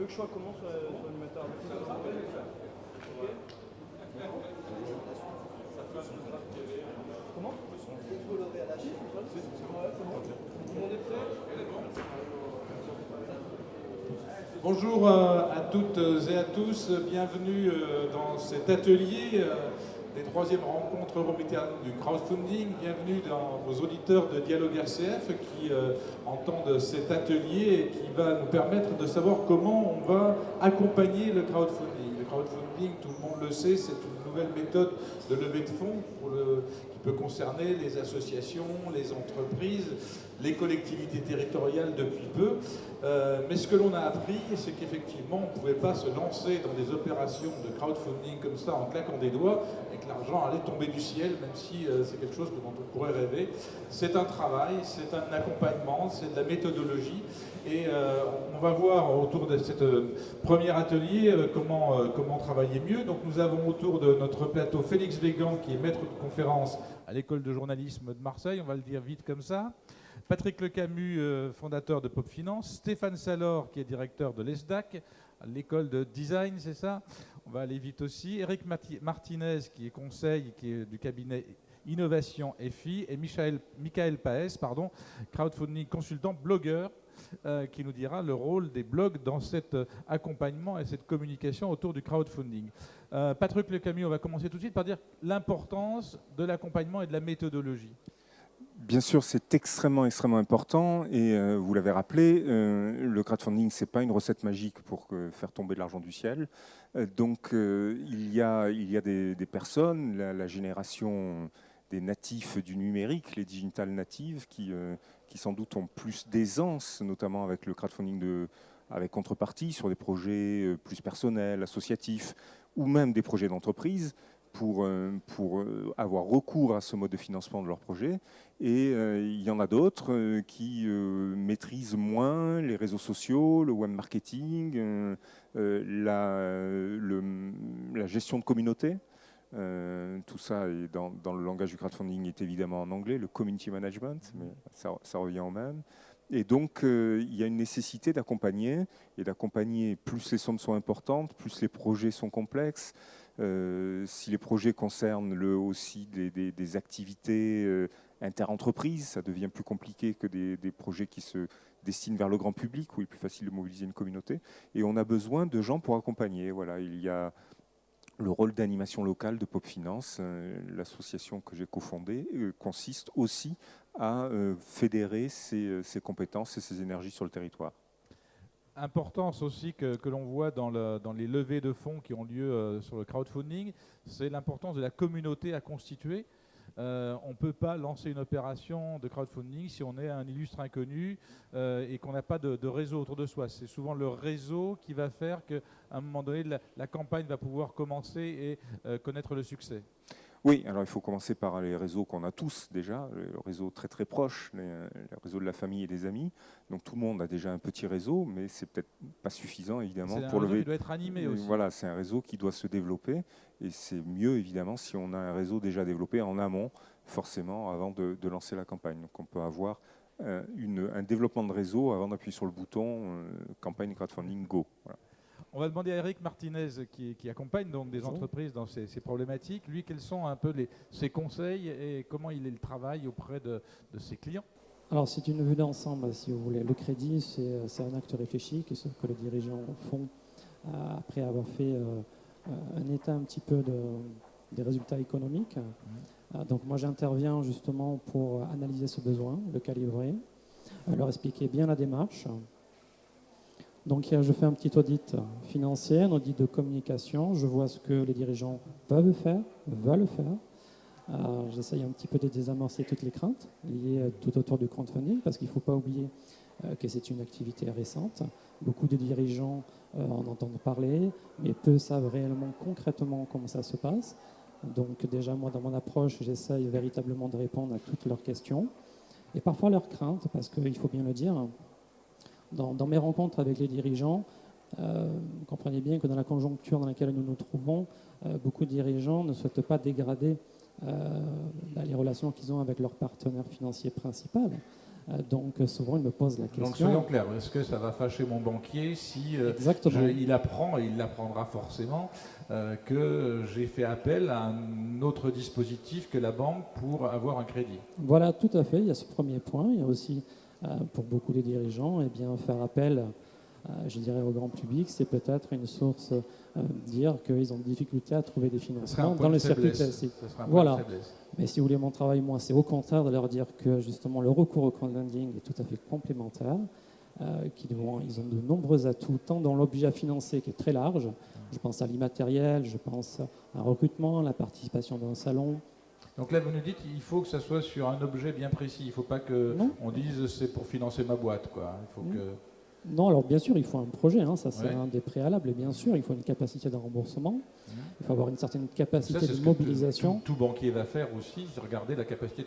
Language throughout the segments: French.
veux que je sois comment sur l'animateur? Comment? Bonjour à toutes et à tous, bienvenue dans cet atelier des troisièmes rencontres européennes du crowdfunding. Bienvenue aux auditeurs de Dialogue RCF qui entendent cet atelier et qui va nous permettre de savoir comment on va accompagner le crowdfunding. Le crowdfunding, tout le monde le sait, c'est une nouvelle méthode de levée de fonds qui peut concerner les associations, les entreprises, les collectivités territoriales depuis peu. Mais ce que l'on a appris, c'est qu'effectivement, on ne pouvait pas se lancer dans des opérations de crowdfunding comme ça en claquant des doigts et que l'argent allait tomber du ciel, même si c'est quelque chose dont on pourrait rêver. C'est un travail, c'est un accompagnement, c'est de la méthodologie. Et on va voir autour de ce premier atelier comment travailler mieux. Donc nous avons autour de notre plateau Félix Végan, qui est maître de conférence à l'école de journalisme de Marseille, on va le dire vite comme ça. Patrick Lecamus, fondateur de Pop Finance. Stéphane Salor, qui est directeur de l'ESDAC, l'école de design, c'est ça? On va aller vite aussi. Eric Martinez, qui est conseil, qui est du cabinet Innovation FI. Et Michael Paes, crowdfunding consultant, blogueur, qui nous dira le rôle des blogs dans cet accompagnement et cette communication autour du crowdfunding. Patrick Lecamus, on va commencer tout de suite par dire l'importance de l'accompagnement et de la méthodologie. Bien sûr, c'est extrêmement important et vous l'avez rappelé, le crowdfunding, ce n'est pas une recette magique pour faire tomber de l'argent du ciel. Donc il y a des personnes, la génération des natifs du numérique, les digital natives, qui sans doute ont plus d'aisance, notamment avec le crowdfunding avec contrepartie sur des projets plus personnels, associatifs, ou même des projets d'entreprise, pour avoir recours à ce mode de financement de leur projet. Et il y en a d'autres qui maîtrisent moins les réseaux sociaux, le web marketing, la gestion de communauté. Tout ça est dans le langage du crowdfunding est évidemment en anglais, le community management, mais ça revient au même. Et donc, il y a une nécessité d'accompagner, et d'accompagner plus les sommes sont importantes, plus les projets sont complexes. Si les projets concernent aussi des activités interentreprises, ça devient plus compliqué que des projets qui se destinent vers le grand public, où il est plus facile de mobiliser une communauté. Et on a besoin de gens pour accompagner. Voilà, il y a le rôle d'animation locale de Pop Finance, l'association que j'ai cofondée, consiste aussi à fédérer ces compétences et ces énergies sur le territoire. Importance aussi que l'on voit dans les levées de fonds qui ont lieu sur le crowdfunding, c'est l'importance de la communauté à constituer. On ne peut pas lancer une opération de crowdfunding si on est un illustre inconnu et qu'on n'a pas de réseau autour de soi. C'est souvent le réseau qui va faire qu'à un moment donné, la campagne va pouvoir commencer et connaître le succès. Oui, alors il faut commencer par les réseaux qu'on a tous déjà, le réseau très très proche, le réseau de la famille et des amis. Donc tout le monde a déjà un petit réseau, mais c'est peut-être pas suffisant évidemment pour lever. Il doit être animé aussi. Voilà, c'est un réseau qui doit se développer et c'est mieux évidemment si on a un réseau déjà développé en amont, forcément avant de lancer la campagne. Donc on peut avoir un développement de réseau avant d'appuyer sur le bouton campagne crowdfunding go. Voilà. On va demander à Eric Martinez qui accompagne donc des entreprises dans ces problématiques. Lui, quels sont un peu ses conseils et comment il travaille auprès de ses clients? Alors c'est une vue d'ensemble, si vous voulez. Le crédit, c'est un acte réfléchi que les dirigeants font après avoir fait un état un petit peu des résultats économiques. Donc moi j'interviens justement pour analyser ce besoin, le calibrer, leur expliquer bien la démarche. Donc je fais un petit audit financier, un audit de communication, je vois ce que les dirigeants peuvent faire, veulent faire. J'essaye un petit peu de désamorcer toutes les craintes liées tout autour du crowdfunding, parce qu'il ne faut pas oublier que c'est une activité récente. Beaucoup de dirigeants en entendent parler, mais peu savent réellement concrètement comment ça se passe. Donc déjà, moi, dans mon approche, j'essaye véritablement de répondre à toutes leurs questions, et parfois leurs craintes, parce qu'il faut bien le dire, dans mes rencontres avec les dirigeants, comprenez bien que dans la conjoncture dans laquelle nous nous trouvons, beaucoup de dirigeants ne souhaitent pas dégrader les relations qu'ils ont avec leur partenaire financier principal. Donc souvent, ils me posent la question. Donc soyons clairs, est-ce que ça va fâcher mon banquier si Exactement. il apprend, et il l'apprendra forcément, que j'ai fait appel à un autre dispositif que la banque pour avoir un crédit? Voilà, tout à fait. Il y a ce premier point. Il y a aussi, pour beaucoup de dirigeants, faire appel, je dirais, au grand public, c'est peut-être une source, dire qu'ils ont des difficultés à trouver des financements dans le circuit classique. Voilà. Mais si vous voulez, mon travail, moi, c'est au contraire de leur dire que justement le recours au crowdfunding est tout à fait complémentaire, ils ont de nombreux atouts, tant dans l'objet à financer qui est très large, je pense à l'immatériel, je pense à un recrutement, la participation dans un salon. Donc là, vous nous dites qu'il faut que ça soit sur un objet bien précis, il ne faut pas qu'on dise c'est pour financer ma boîte, quoi. Il faut que... Non, alors bien sûr, il faut un projet, ça c'est Ouais. un des préalables, et bien sûr, il faut une capacité de remboursement, il faut avoir une certaine capacité Ça, c'est de ce que mobilisation. tout banquier va faire aussi, c'est regarder la capacité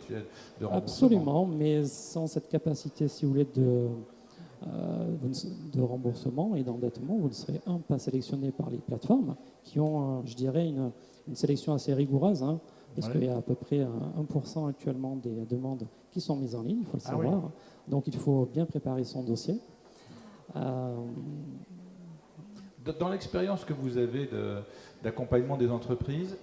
de remboursement. Absolument, mais sans cette capacité, si vous voulez, de remboursement et d'endettement, vous ne serez pas sélectionné par les plateformes qui ont, je dirais, une sélection assez rigoureuse, parce qu'il y a à peu près 1% actuellement des demandes qui sont mises en ligne, il faut le savoir. Oui. Donc il faut bien préparer son dossier. Dans l'expérience que vous avez d'accompagnement des entreprises,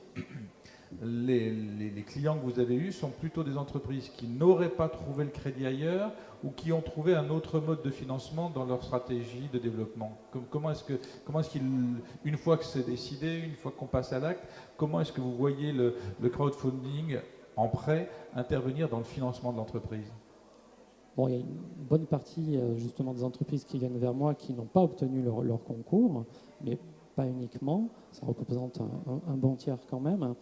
les clients que vous avez eus sont plutôt des entreprises qui n'auraient pas trouvé le crédit ailleurs ou qui ont trouvé un autre mode de financement dans leur stratégie de développement. Comment est-ce qu'ils, une fois que c'est décidé, une fois qu'on passe à l'acte, comment est-ce que vous voyez le crowdfunding en prêt intervenir dans le financement de l'entreprise? Bon, il y a une bonne partie justement des entreprises qui viennent vers moi qui n'ont pas obtenu leur concours, mais pas uniquement, ça représente un bon tiers quand même.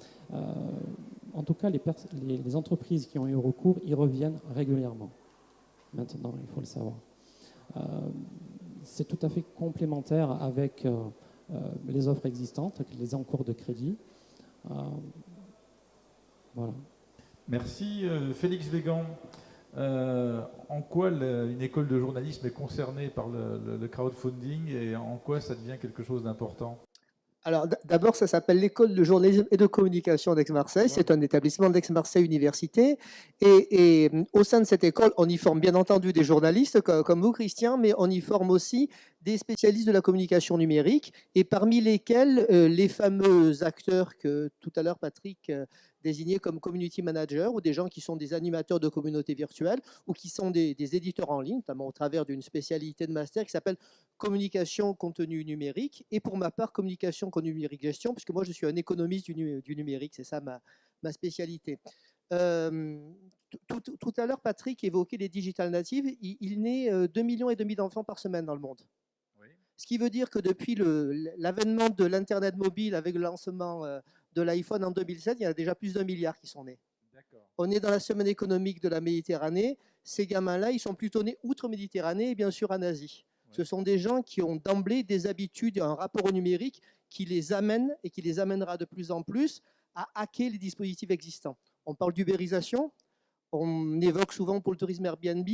En tout cas, les entreprises qui ont eu recours y reviennent régulièrement. Maintenant, il faut le savoir. C'est tout à fait complémentaire avec les offres existantes, les encours de crédit. Voilà. Merci Félix Végan. En quoi une école de journalisme est concernée par le crowdfunding et en quoi ça devient quelque chose d'important? Alors d'abord, ça s'appelle l'école de journalisme et de communication d'Aix-Marseille. C'est un établissement d'Aix-Marseille Université. Et au sein de cette école, on y forme bien entendu des journalistes comme vous, Christian, mais on y forme aussi des spécialistes de la communication numérique, et parmi lesquels les fameux acteurs que tout à l'heure Patrick désignait comme community manager, ou des gens qui sont des animateurs de communautés virtuelles, ou qui sont des éditeurs en ligne, notamment au travers d'une spécialité de master qui s'appelle communication contenu numérique, et pour ma part communication contenu numérique gestion, puisque moi je suis un économiste du numérique, c'est ça ma spécialité. Tout à l'heure, Patrick évoquait les digital natives. Il naît 2,5 millions d'enfants par semaine dans le monde. Oui. Ce qui veut dire que depuis l'avènement de l'Internet mobile avec le lancement de l'iPhone en 2007, il y a déjà plus d'1 milliard qui sont nés. On est dans la semaine économique de la Méditerranée. Ces gamins-là, ils sont plutôt nés outre-Méditerranée et bien sûr en Asie. Oui. Ce sont des gens qui ont d'emblée des habitudes, un rapport au numérique qui les amène et qui les amènera de plus en plus à hacker les dispositifs existants. On parle d'ubérisation, on évoque souvent pour le tourisme Airbnb.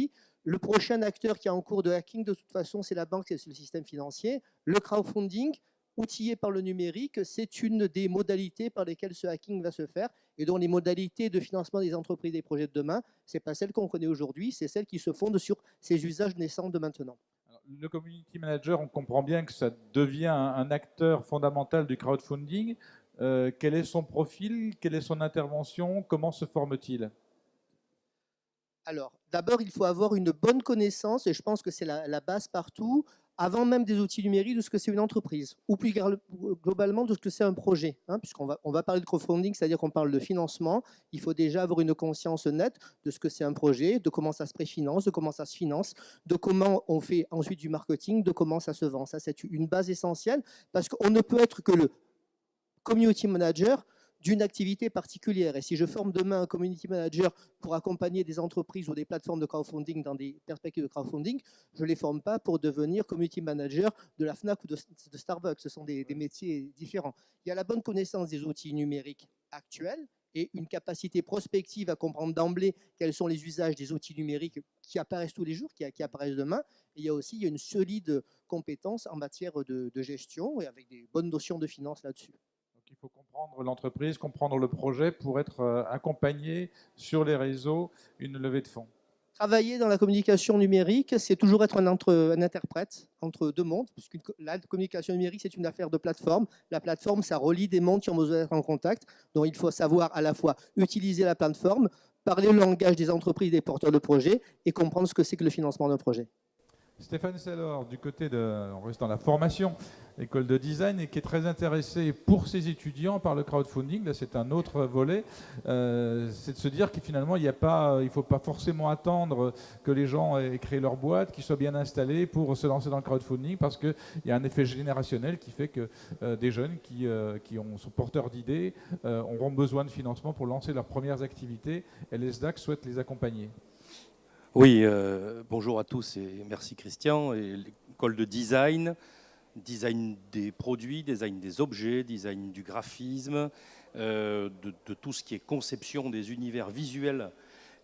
Le prochain acteur qui est en cours de hacking, de toute façon, c'est la banque, c'est le système financier. Le crowdfunding, outillé par le numérique, c'est une des modalités par lesquelles ce hacking va se faire, et dont les modalités de financement des entreprises et des projets de demain, ce n'est pas celles qu'on connaît aujourd'hui, c'est celles qui se fondent sur ces usages naissants de maintenant. Alors, le community manager, on comprend bien que ça devient un acteur fondamental du crowdfunding. Quel est son profil? Quelle est son intervention? Comment se forme-t-il? Alors, d'abord, il faut avoir une bonne connaissance, et je pense que c'est la base partout, avant même des outils numériques, de ce que c'est une entreprise, ou plus globalement de ce que c'est un projet. Puisqu'on va parler de crowdfunding, c'est-à-dire qu'on parle de financement, il faut déjà avoir une conscience nette de ce que c'est un projet, de comment ça se préfinance, de comment ça se finance, de comment on fait ensuite du marketing, de comment ça se vend. Ça, c'est une base essentielle, parce qu'on ne peut être que le community manager d'une activité particulière. Et si je forme demain un community manager pour accompagner des entreprises ou des plateformes de crowdfunding dans des perspectives de crowdfunding, je ne les forme pas pour devenir community manager de la FNAC ou de Starbucks. Ce sont des métiers différents. Il y a la bonne connaissance des outils numériques actuels et une capacité prospective à comprendre d'emblée quels sont les usages des outils numériques qui apparaissent tous les jours, qui apparaissent demain. Et il y a aussi une solide compétence en matière de gestion, et avec des bonnes notions de finance là-dessus. Il faut comprendre l'entreprise, comprendre le projet pour être accompagné sur les réseaux, une levée de fonds. Travailler dans la communication numérique, c'est toujours être un interprète entre deux mondes, puisque la communication numérique, c'est une affaire de plateforme. La plateforme, ça relie des mondes qui ont besoin d'être en contact. Donc, il faut savoir à la fois utiliser la plateforme, parler le langage des entreprises, des porteurs de projets et comprendre ce que c'est que le financement d'un projet. Stéphane Sellor, du côté de, on reste dans la formation, école de design, et qui est très intéressé pour ses étudiants par le crowdfunding. Là, c'est un autre volet. C'est de se dire que finalement, il ne faut pas forcément attendre que les gens aient créé leur boîte, qu'ils soient bien installés pour se lancer dans le crowdfunding, parce qu'il y a un effet générationnel qui fait que des jeunes qui sont porteurs d'idées auront besoin de financement pour lancer leurs premières activités, et les SDAC souhaitent les accompagner. Oui, bonjour à tous et merci Christian. Et l'école de design, design des produits, design des objets, design du graphisme, de tout ce qui est conception des univers visuels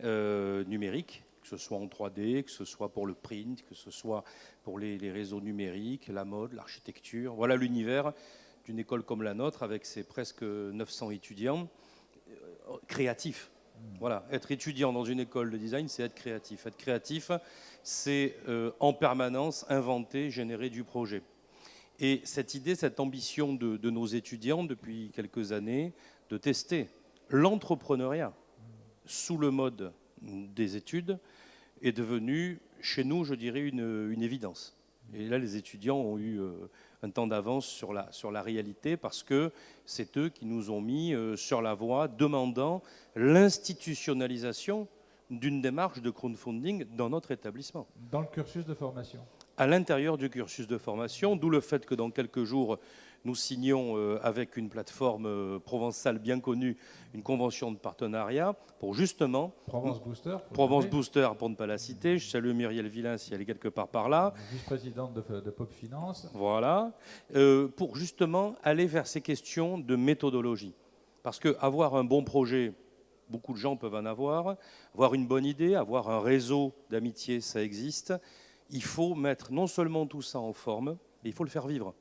numériques, que ce soit en 3D, que ce soit pour le print, que ce soit pour les réseaux numériques, la mode, l'architecture. Voilà l'univers d'une école comme la nôtre avec ses presque 900 étudiants créatifs. Voilà, être étudiant dans une école de design, c'est être créatif. Être créatif, c'est en permanence inventer, générer du projet. Et cette idée, cette ambition de nos étudiants depuis quelques années, de tester l'entrepreneuriat sous le mode des études, est devenue, chez nous, je dirais, une évidence. Et là, les étudiants ont eu un temps d'avance sur la réalité parce que c'est eux qui nous ont mis sur la voie demandant l'institutionnalisation d'une démarche de crowdfunding dans notre établissement. Dans le cursus de formation. À l'intérieur du cursus de formation, d'où le fait que dans quelques jours, nous signons avec une plateforme provençale bien connue une convention de partenariat pour justement... Provence Booster. Provence Booster, pour ne pas la citer. Je salue Muriel Villain si elle est quelque part par là. Vice-présidente de Pop Finance. Voilà. Pour justement aller vers ces questions de méthodologie. Parce qu'avoir un bon projet, beaucoup de gens peuvent en avoir. Avoir une bonne idée, avoir un réseau d'amitié, ça existe. Il faut mettre non seulement tout ça en forme, mais il faut le faire vivre.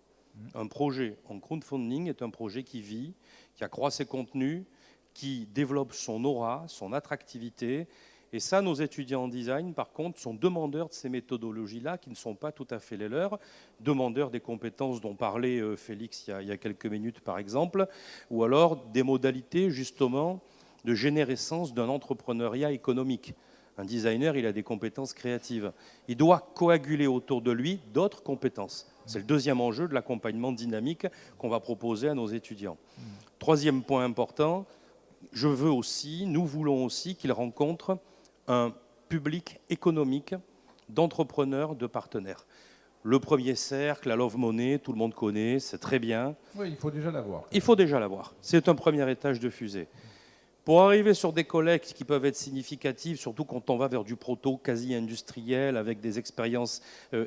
Un projet en crowdfunding est un projet qui vit, qui accroît ses contenus, qui développe son aura, son attractivité. Et ça, nos étudiants en design, par contre, sont demandeurs de ces méthodologies-là, qui ne sont pas tout à fait les leurs, demandeurs des compétences dont parlait Félix il y a quelques minutes, par exemple, ou alors des modalités, justement, de générescence d'un entrepreneuriat économique. Un designer, il a des compétences créatives. Il doit coaguler autour de lui d'autres compétences. C'est le deuxième enjeu de l'accompagnement dynamique qu'on va proposer à nos étudiants. Troisième point important, nous voulons aussi qu'ils rencontrent un public économique d'entrepreneurs, de partenaires. Le premier cercle, la Love Money, tout le monde connaît, c'est très bien. Oui, il faut déjà l'avoir. Il faut déjà l'avoir. C'est un premier étage de fusée. Pour arriver sur des collectes qui peuvent être significatives, surtout quand on va vers du proto quasi-industriel avec des expériences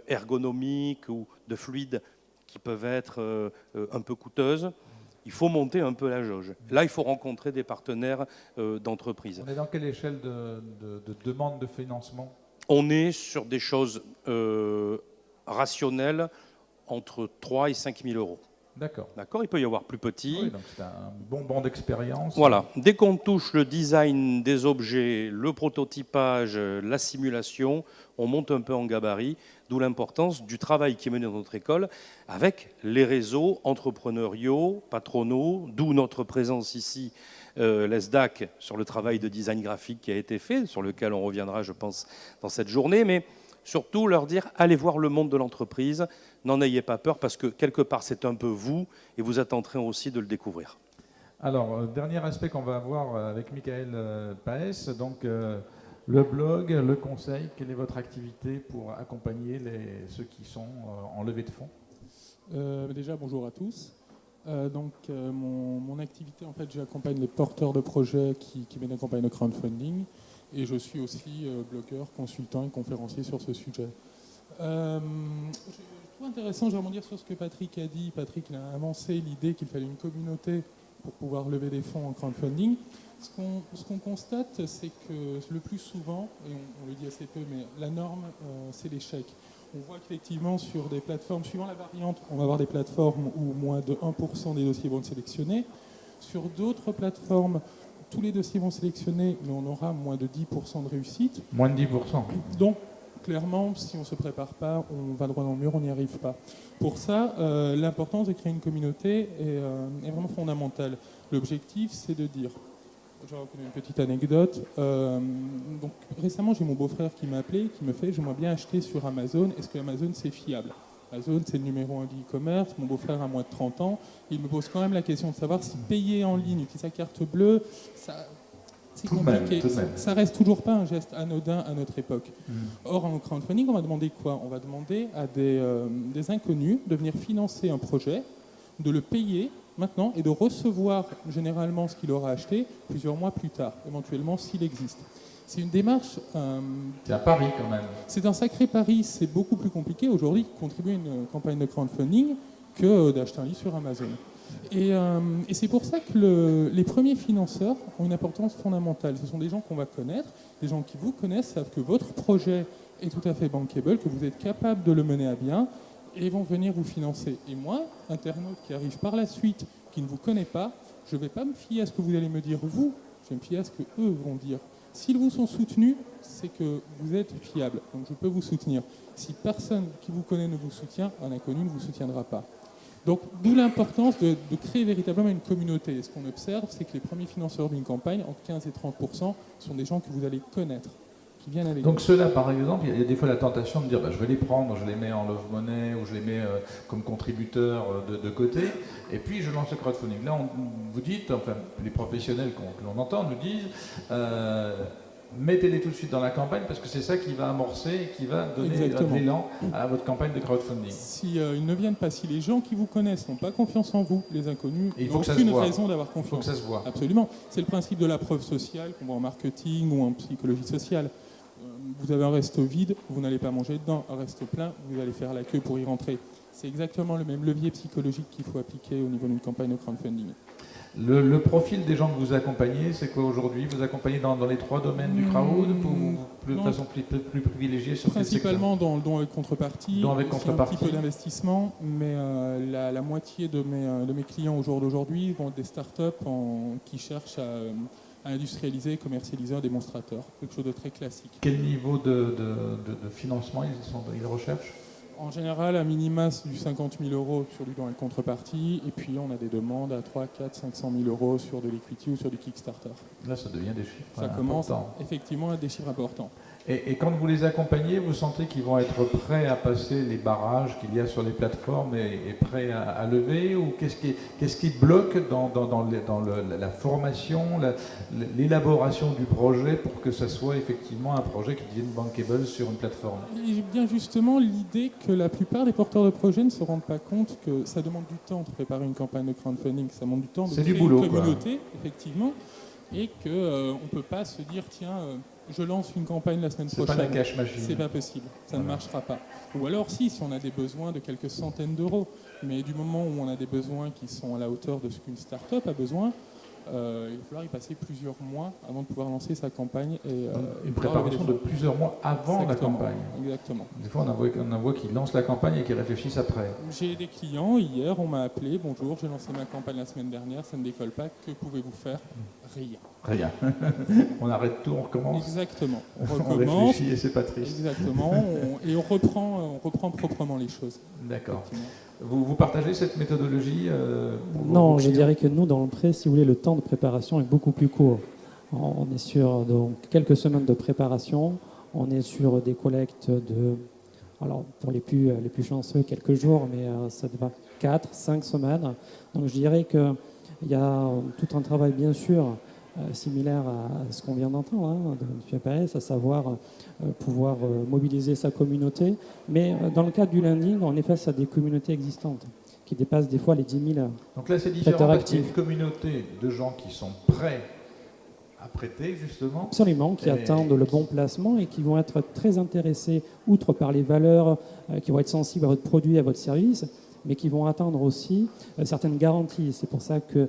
ergonomiques ou de fluides qui peuvent être un peu coûteuses, il faut monter un peu la jauge. Là, il faut rencontrer des partenaires d'entreprise. On est dans quelle échelle de demande de financement? On est sur des choses rationnelles entre 3 et 5 000 euros. D'accord. D'accord, il peut y avoir plus petit. Oui, donc c'est un bon banc d'expérience. Voilà. Dès qu'on touche le design des objets, le prototypage, la simulation, on monte un peu en gabarit, d'où l'importance du travail qui est mené dans notre école avec les réseaux entrepreneuriaux, patronaux, d'où notre présence ici, l'ESDAC, sur le travail de design graphique qui a été fait, sur lequel on reviendra, je pense, dans cette journée, mais surtout leur dire, allez voir le monde de l'entreprise, n'en ayez pas peur, parce que quelque part, c'est un peu vous, et vous êtes en train aussi de le découvrir. Alors, dernier aspect qu'on va avoir avec Michael Paes, donc le blog, le conseil, quelle est votre activité pour accompagner ceux qui sont en levée de fonds? Déjà, bonjour à tous. Mon activité, en fait, j'accompagne les porteurs de projets qui mènent une campagne de crowdfunding. Et je suis aussi blogueur, consultant et conférencier sur ce sujet. Je trouve intéressant, je vais rebondir sur ce que Patrick a dit. Patrick il a avancé l'idée qu'il fallait une communauté pour pouvoir lever des fonds en crowdfunding. Ce qu'on constate, c'est que le plus souvent, et on le dit assez peu, mais la norme, c'est l'échec. On voit qu'effectivement, sur des plateformes, suivant la variante, on va avoir des plateformes où moins de 1% des dossiers vont être sélectionnés. Sur d'autres plateformes, tous les dossiers vont sélectionner, mais on aura moins de 10% de réussite. Moins de 10%. Donc, clairement, si on ne se prépare pas, on va droit dans le mur, on n'y arrive pas. Pour ça, l'importance de créer une communauté est vraiment fondamentale. L'objectif, c'est de dire... Je vais raconter une petite anecdote. Donc, récemment, j'ai mon beau-frère qui m'a appelé, qui me fait « J'aimerais bien acheter sur Amazon. Est-ce que Amazon, c'est fiable ?» Amazon, c'est le numéro 1 du e-commerce. Mon beau-frère a moins de 30 ans. Il me pose quand même la question de savoir si payer en ligne, utiliser sa carte bleue, c'est compliqué. Ça reste toujours pas un geste anodin à notre époque. Or, en crowdfunding, on va demander quoi? On va demander à des inconnus de venir financer un projet, de le payer maintenant et de recevoir généralement ce qu'il aura acheté plusieurs mois plus tard, éventuellement s'il existe. C'est une démarche... c'est un pari quand même. C'est un sacré pari, c'est beaucoup plus compliqué aujourd'hui de contribuer à une campagne de crowdfunding que d'acheter un livre sur Amazon. Et c'est pour ça que les premiers financeurs ont une importance fondamentale. Ce sont des gens qu'on va connaître, des gens qui vous connaissent, savent que votre projet est tout à fait bankable, que vous êtes capable de le mener à bien, et vont venir vous financer. Et moi, internaute qui arrive par la suite, qui ne vous connaît pas, je ne vais pas me fier à ce que vous allez me dire vous, je vais me fier à ce que eux vont dire. S'ils vous sont soutenus, c'est que vous êtes fiable, donc je peux vous soutenir. Si personne qui vous connaît ne vous soutient, un inconnu ne vous soutiendra pas. Donc, d'où l'importance de créer véritablement une communauté. Et ce qu'on observe, c'est que les premiers financeurs d'une campagne, entre 15 et 30%, sont des gens que vous allez connaître. Donc ceux-là, par exemple, il y a des fois la tentation de dire je vais les prendre, je les mets en love money ou je les mets comme contributeurs de côté, et puis je lance le crowdfunding. Là, vous dites, enfin les professionnels que l'on entend nous disent mettez-les tout de suite dans la campagne parce que c'est ça qui va amorcer et qui va donner de l'élan à votre campagne de crowdfunding. Si ils ne viennent pas, si les gens qui vous connaissent n'ont pas confiance en vous, les inconnus n'ont aucune raison d'avoir confiance. Il faut que ça se voit. Absolument. C'est le principe de la preuve sociale qu'on voit en marketing ou en psychologie sociale. Vous avez un resto vide, vous n'allez pas manger dedans. Un resto plein, vous allez faire la queue pour y rentrer. C'est exactement le même levier psychologique qu'il faut appliquer au niveau d'une campagne de crowdfunding. Le profil des gens que vous accompagnez, c'est quoi aujourd'hui? Vous accompagnez dans les 3 domaines du crowd ou de façon plus privilégiée sur principalement dans le don avec contrepartie, don avec contrepartie. Un petit peu d'investissement, mais la moitié de mes clients au jour d'aujourd'hui vont être des startups qui cherchent à industrialiser et commercialiser un démonstrateur, quelque chose de très classique. Quel niveau de financement ils recherchent? En général, à minima, du 50 000 € sur du don avec contrepartie, et puis on a des demandes à 3, 4, 500 000 € sur de l'equity ou sur du Kickstarter. Là, ça devient des chiffres Ça commence effectivement à être des chiffres importants. Et quand vous les accompagnez, vous sentez qu'ils vont être prêts à passer les barrages qu'il y a sur les plateformes et prêts à lever? Ou qu'est-ce qui bloque dans la formation, l'élaboration du projet pour que ça soit effectivement un projet qui devienne bankable sur une plateforme? Et bien justement l'idée que la plupart des porteurs de projets ne se rendent pas compte que ça demande du temps de préparer une campagne de crowdfunding, ça demande du temps de créer une communauté, effectivement, et qu'on ne peut pas se dire tiens, je lance une campagne la semaine prochaine. C'est pas la cash machine. C'est pas possible, ça ne marchera pas. Ou alors si on a des besoins de quelques centaines d'euros, mais du moment où on a des besoins qui sont à la hauteur de ce qu'une start-up a besoin, il va falloir y passer plusieurs mois avant de pouvoir lancer sa campagne. Une préparation de plusieurs mois avant la campagne. Exactement. Des fois, on en voit qui lancent la campagne et qui réfléchissent après. J'ai des clients, hier, on m'a appelé, bonjour, j'ai lancé ma campagne la semaine dernière, ça ne décolle pas, que pouvez-vous faire? Rien. Rien. On arrête tout, on recommence. Exactement. On recommence. On réfléchit et c'est pas triste. Exactement. Et on reprend proprement les choses. D'accord. Vous partagez cette méthodologie Non, je dirais que nous, dans le prêt, si vous voulez, le temps de préparation est beaucoup plus court. On est sur donc, quelques semaines de préparation. On est sur des collectes de, alors pour les plus chanceux, quelques jours, mais ça va 4, 5 semaines. Donc je dirais qu'il y a tout un travail, bien sûr, similaire à ce qu'on vient d'entendre de M. Pérez, à savoir pouvoir mobiliser sa communauté. Mais dans le cadre du lending, on est face à des communautés existantes qui dépassent des fois les 10 000 Donc là, c'est différent parce qu'il y a une communauté de gens qui sont prêts à prêter, justement. Absolument, qui attendent le bon placement et qui vont être très intéressés, outre par les valeurs, qui vont être sensibles à votre produit, à votre service, mais qui vont attendre aussi certaines garanties. C'est pour ça que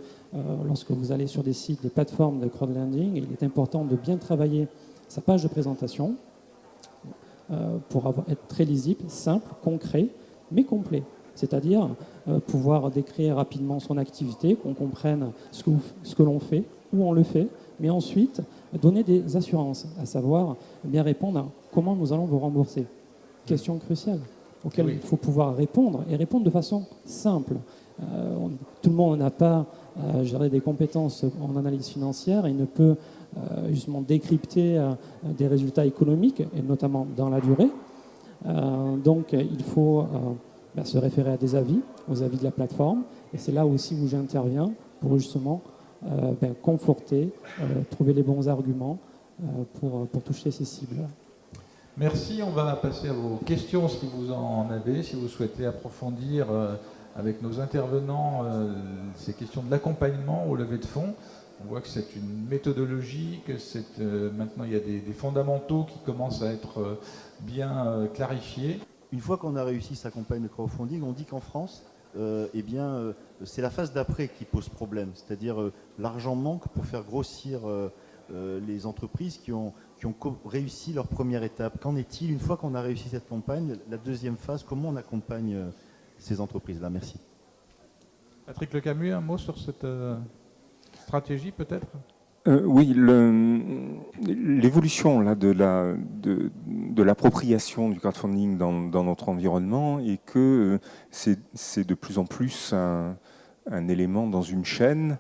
lorsque vous allez sur des sites, des plateformes de crowdlending, il est important de bien travailler sa page de présentation pour être très lisible, simple, concret, mais complet. c'est-à-dire pouvoir décrire rapidement son activité, qu'on comprenne ce que l'on fait, où on le fait, mais ensuite donner des assurances, à savoir bien répondre à comment nous allons vous rembourser. Question cruciale auquel il faut pouvoir répondre, et répondre de façon simple. Tout le monde n'a pas des compétences en analyse financière et ne peut justement décrypter des résultats économiques, et notamment dans la durée. Donc il faut se référer à des avis, aux avis de la plateforme, et c'est là aussi où j'interviens pour justement conforter, trouver les bons arguments pour toucher ces cibles. Merci, on va passer à vos questions si vous en avez, si vous souhaitez approfondir avec nos intervenants ces questions de l'accompagnement au levée de fonds. On voit que c'est une méthodologie, que maintenant il y a des fondamentaux qui commencent à être bien clarifiés. Une fois qu'on a réussi sa campagne de crowdfunding, on dit qu'en France, c'est la phase d'après qui pose problème. C'est-à-dire l'argent manque pour faire grossir les entreprises qui ont réussi leur première étape. Qu'en est-il une fois qu'on a réussi cette campagne, la deuxième phase, comment on accompagne ces entreprises-là? Merci. Patrick Le Camus, un mot sur cette stratégie peut-être? Oui, l'évolution là, de l'appropriation du crowdfunding dans notre environnement est que c'est de plus en plus un élément dans une chaîne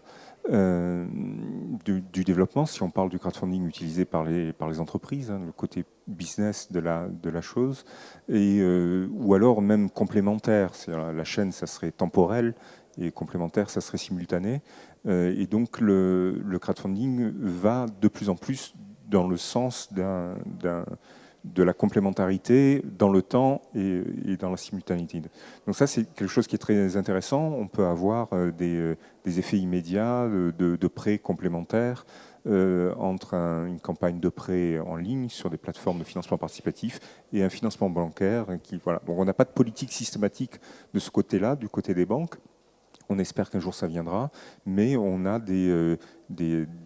du développement, si on parle du crowdfunding utilisé par les entreprises, le côté business de la chose, ou alors même complémentaire. La chaîne, ça serait temporel, et complémentaire, ça serait simultané. Et donc le crowdfunding va de plus en plus dans le sens de la complémentarité dans le temps et dans la simultanéité. Donc ça, c'est quelque chose qui est très intéressant. On peut avoir des effets immédiats de prêts complémentaires entre une campagne de prêt en ligne sur des plateformes de financement participatif et un financement bancaire. Voilà. Donc on n'a pas de politique systématique de ce côté-là, du côté des banques. On espère qu'un jour ça viendra, mais on a des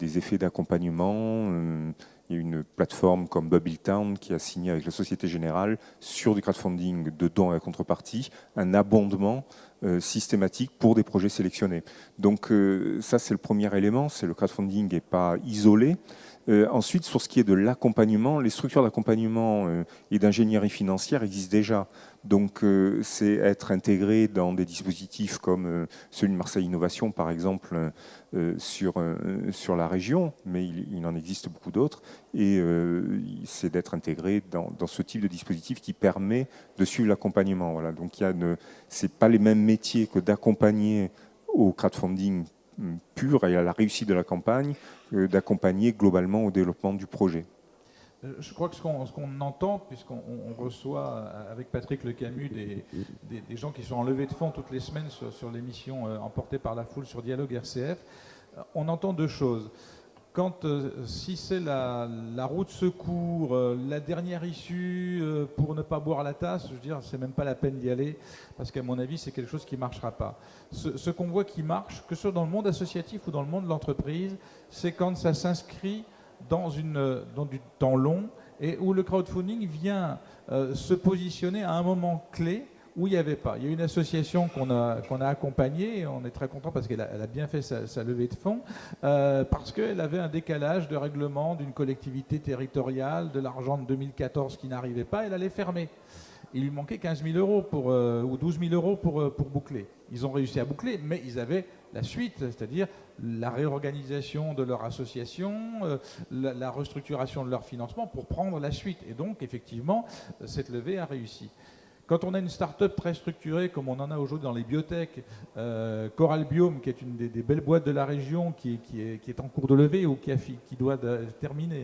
effets d'accompagnement. Il y a une plateforme comme Bubbletown qui a signé avec la Société Générale sur du crowdfunding de dons à contrepartie, un abondement systématique pour des projets sélectionnés. Donc ça, c'est le premier élément, c'est le crowdfunding n'est pas isolé. Ensuite, sur ce qui est de l'accompagnement, les structures d'accompagnement et d'ingénierie financière existent déjà. Donc, c'est être intégré dans des dispositifs comme celui de Marseille Innovation, par exemple, sur la région, mais il en existe beaucoup d'autres. Et c'est d'être intégré dans ce type de dispositif qui permet de suivre l'accompagnement. Voilà. Donc, ce n'est pas les mêmes métiers que d'accompagner au crowdfunding pur et à la réussite de la campagne, d'accompagner globalement au développement du projet. Je crois que ce qu'on entend, puisqu'on reçoit avec Patrick Le Camus des gens qui sont en levée de fonds toutes les semaines sur l'émission emportée par la foule sur Dialogue RCF, on entend deux choses. Si c'est la roue de secours, la dernière issue pour ne pas boire la tasse, je veux dire, c'est même pas la peine d'y aller, parce qu'à mon avis, c'est quelque chose qui ne marchera pas. Ce qu'on voit qui marche, que ce soit dans le monde associatif ou dans le monde de l'entreprise, c'est quand ça s'inscrit dans du temps long et où le crowdfunding vient se positionner à un moment clé où il n'y avait pas. Il y a une association qu'on a accompagnée, et on est très content parce qu'elle a bien fait sa levée de fonds, parce qu'elle avait un décalage de règlement d'une collectivité territoriale, de l'argent de 2014 qui n'arrivait pas, elle allait fermer. Il lui manquait 15 000 euros ou 12 000 euros pour boucler. Ils ont réussi à boucler, mais ils avaient la suite, c'est-à-dire la réorganisation de leur association, la restructuration de leur financement pour prendre la suite. Et donc, effectivement, cette levée a réussi. Quand on a une start-up très structurée, comme on en a aujourd'hui dans les biotech, Coral Biome, qui est une des belles boîtes de la région, qui est en cours de levée ou qui doit terminer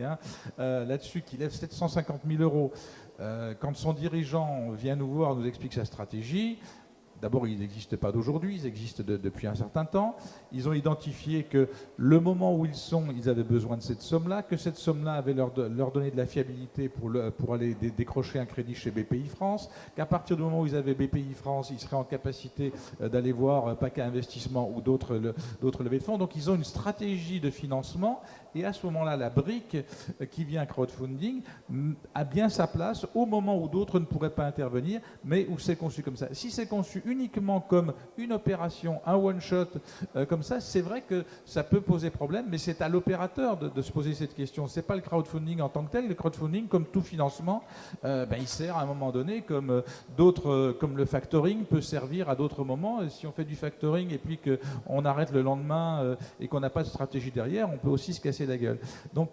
là-dessus, qui lève 750 000 euros, quand son dirigeant vient nous voir, nous explique sa stratégie. D'abord, ils n'existent pas d'aujourd'hui, ils existent depuis un certain temps. Ils ont identifié que le moment où ils avaient besoin de cette somme-là, que cette somme-là avait leur donné de la fiabilité pour aller décrocher un crédit chez BPI France, qu'à partir du moment où ils avaient BPI France, ils seraient en capacité d'aller voir PACA Investissement ou d'autres levées de fonds. Donc, ils ont une stratégie de financement. Et à ce moment-là, la brique qui vient crowdfunding a bien sa place au moment où d'autres ne pourraient pas intervenir, mais où c'est conçu comme ça. Si c'est conçu uniquement comme une opération, un one-shot, comme ça, c'est vrai que ça peut poser problème, mais c'est à l'opérateur de se poser cette question. Ce n'est pas le crowdfunding en tant que tel. Le crowdfunding, comme tout financement, il sert à un moment donné, comme le factoring peut servir à d'autres moments. Et si on fait du factoring et puis qu'on arrête le lendemain et qu'on n'a pas de stratégie derrière, on peut aussi se casser la gueule. Donc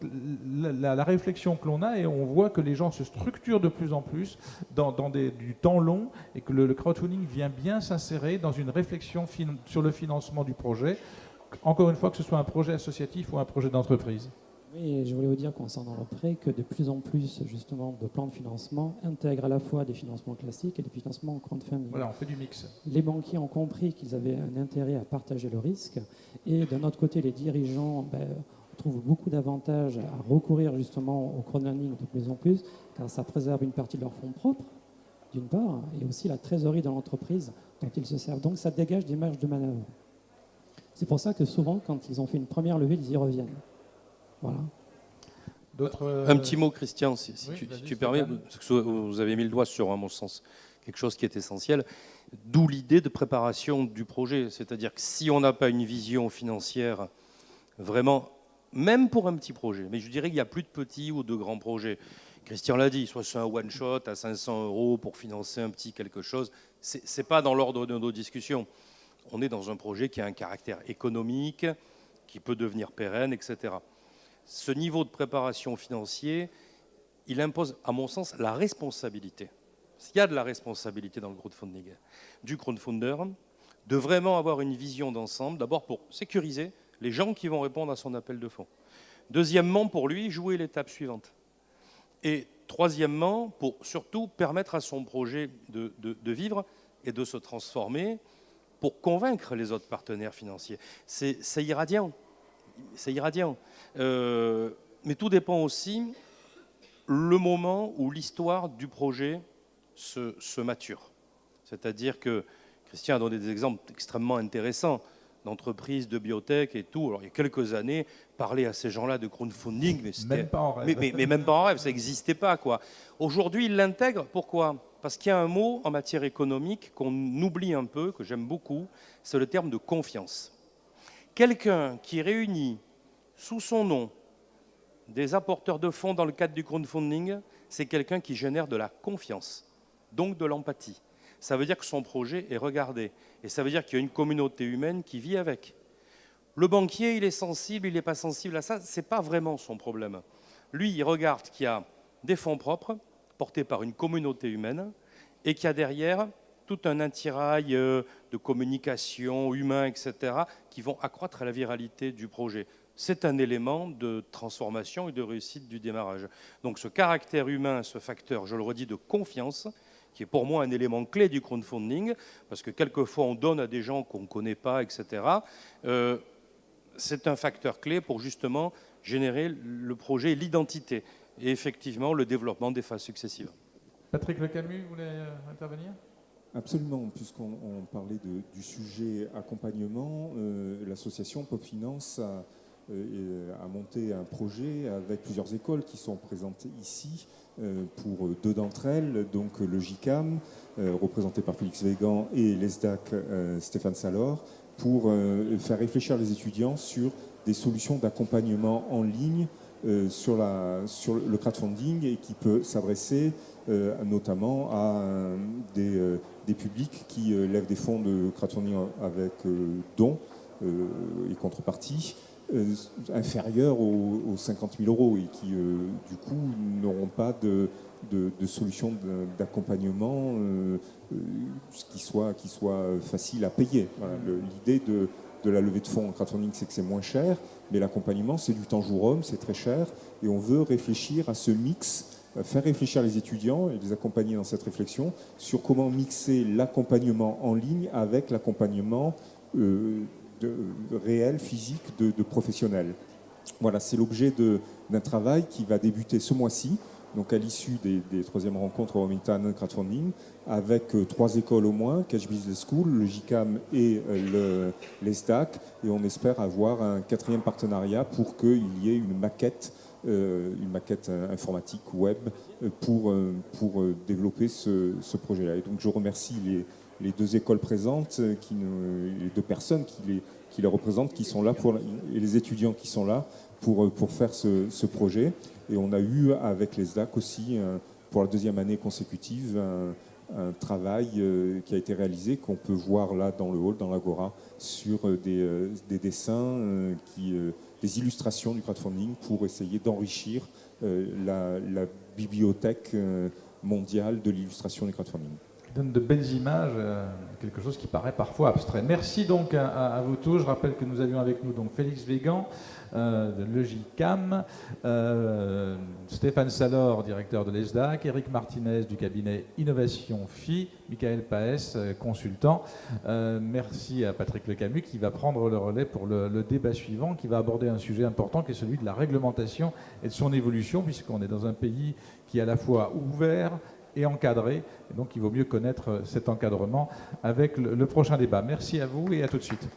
la réflexion que l'on a, et on voit que les gens se structurent de plus en plus dans du temps long, et que le crowdfunding vient bien s'insérer dans une réflexion sur le financement du projet, encore une fois, que ce soit un projet associatif ou un projet d'entreprise. Oui, et je voulais vous dire concernant le prêt que de plus en plus justement de plans de financement intègrent à la fois des financements classiques et des financements crowdfunding. Voilà, on fait du mix. Les banquiers ont compris qu'ils avaient un intérêt à partager le risque, et d'un autre côté, les dirigeants trouvent beaucoup d'avantages à recourir justement au crowdfunding de plus en plus, car ça préserve une partie de leurs fonds propres, d'une part, et aussi la trésorerie de l'entreprise dont ils se servent. Donc ça dégage des marges de manœuvre. C'est pour ça que souvent, quand ils ont fait une première levée, ils y reviennent. Voilà. Un petit mot, Christian, si Oui, tu permets, parce que vous avez mis le doigt sur, à mon sens, quelque chose qui est essentiel, d'où l'idée de préparation du projet. C'est-à-dire que si on n'a pas une vision financière vraiment, même pour un petit projet, mais je dirais qu'il n'y a plus de petits ou de grands projets. Christian l'a dit, soit c'est un one-shot à 500 € pour financer un petit quelque chose, ce n'est pas dans l'ordre de nos discussions. On est dans un projet qui a un caractère économique, qui peut devenir pérenne, etc. Ce niveau de préparation financier, il impose, à mon sens, la responsabilité. Il y a de la responsabilité dans le crowdfunding, du crowdfunder, de vraiment avoir une vision d'ensemble, d'abord pour sécuriser les gens qui vont répondre à son appel de fonds. Deuxièmement, pour lui, jouer l'étape suivante. Et troisièmement, pour surtout permettre à son projet de vivre et de se transformer pour convaincre les autres partenaires financiers. C'est irradiant. C'est irradiant. Mais tout dépend aussi le moment où l'histoire du projet se mature. C'est-à-dire que Christian a donné des exemples extrêmement intéressants d'entreprises, de biotech et tout. Alors, il y a quelques années, parler à ces gens-là de crowdfunding, même pas en rêve. Mais même pas en rêve, ça n'existait pas, quoi. Aujourd'hui, ils l'intègrent. Pourquoi ? Parce qu'il y a un mot en matière économique qu'on oublie un peu, que j'aime beaucoup, c'est le terme de confiance. Quelqu'un qui réunit sous son nom des apporteurs de fonds dans le cadre du crowdfunding, c'est quelqu'un qui génère de la confiance, donc de l'empathie. Ça veut dire que son projet est regardé. Et ça veut dire qu'il y a une communauté humaine qui vit avec. Le banquier, il est sensible, il n'est pas sensible à ça, ce n'est pas vraiment son problème. Lui, il regarde qu'il y a des fonds propres portés par une communauté humaine et qu'il y a derrière tout un attirail de communication humain, etc., qui vont accroître la viralité du projet. C'est un élément de transformation et de réussite du démarrage. Donc ce caractère humain, ce facteur, je le redis, de confiance, qui est pour moi un élément clé du crowdfunding, parce que quelquefois on donne à des gens qu'on ne connaît pas, etc. C'est un facteur clé pour justement générer le projet et l'identité, et effectivement le développement des phases successives. Patrick Le Camus voulait intervenir ? Absolument, puisqu'on parlait du sujet accompagnement, l'association Pop Finance a monté un projet avec plusieurs écoles qui sont présentées ici, pour deux d'entre elles, donc le JICAM, représenté par Félix Végan, et l'ESDAC, Stéphane Salor, pour faire réfléchir les étudiants sur des solutions d'accompagnement en ligne sur le crowdfunding, et qui peut s'adresser notamment à des publics qui lèvent des fonds de crowdfunding avec dons et contrepartie inférieurs aux 50 000 € et qui, du coup, n'auront pas de solution d'accompagnement qui soit facile à payer. Voilà. L'idée de la levée de fonds en crowdfunding, c'est que c'est moins cher, mais l'accompagnement, c'est du temps jour homme, c'est très cher, et on veut réfléchir à ce mix, faire réfléchir les étudiants et les accompagner dans cette réflexion sur comment mixer l'accompagnement en ligne avec l'accompagnement réel, physique de professionnels. Voilà, c'est l'objet d'un travail qui va débuter ce mois-ci, donc à l'issue des troisièmes rencontres Romanian Crowdfunding, avec 3 écoles au moins, Catch Business School, le JICAM et l'ESDAC, et on espère avoir un 4e partenariat pour qu'il y ait une maquette une maquette informatique web pour développer ce projet-là. Et donc je remercie les deux écoles présentes, les deux personnes qui les représentent, qui sont là et les étudiants qui sont là pour faire ce projet. Et on a eu avec les SDAC aussi, pour la deuxième année consécutive, un travail qui a été réalisé, qu'on peut voir là dans le hall, dans l'Agora, sur des dessins, des illustrations du crowdfunding pour essayer d'enrichir la bibliothèque mondiale de l'illustration du crowdfunding. Donne de belles images, quelque chose qui paraît parfois abstrait. Merci donc à vous tous. Je rappelle que nous avions avec nous donc Félix Végan de Logicam, Stéphane Salor, directeur de l'ESDAC, Eric Martinez du cabinet Innovation FI, Michael Paes, consultant. Merci à Patrick Lecamus qui va prendre le relais pour le débat suivant, qui va aborder un sujet important qui est celui de la réglementation et de son évolution, puisqu'on est dans un pays qui est à la fois ouvert et encadré. Et donc, il vaut mieux connaître cet encadrement avec le prochain débat. Merci à vous et à tout de suite.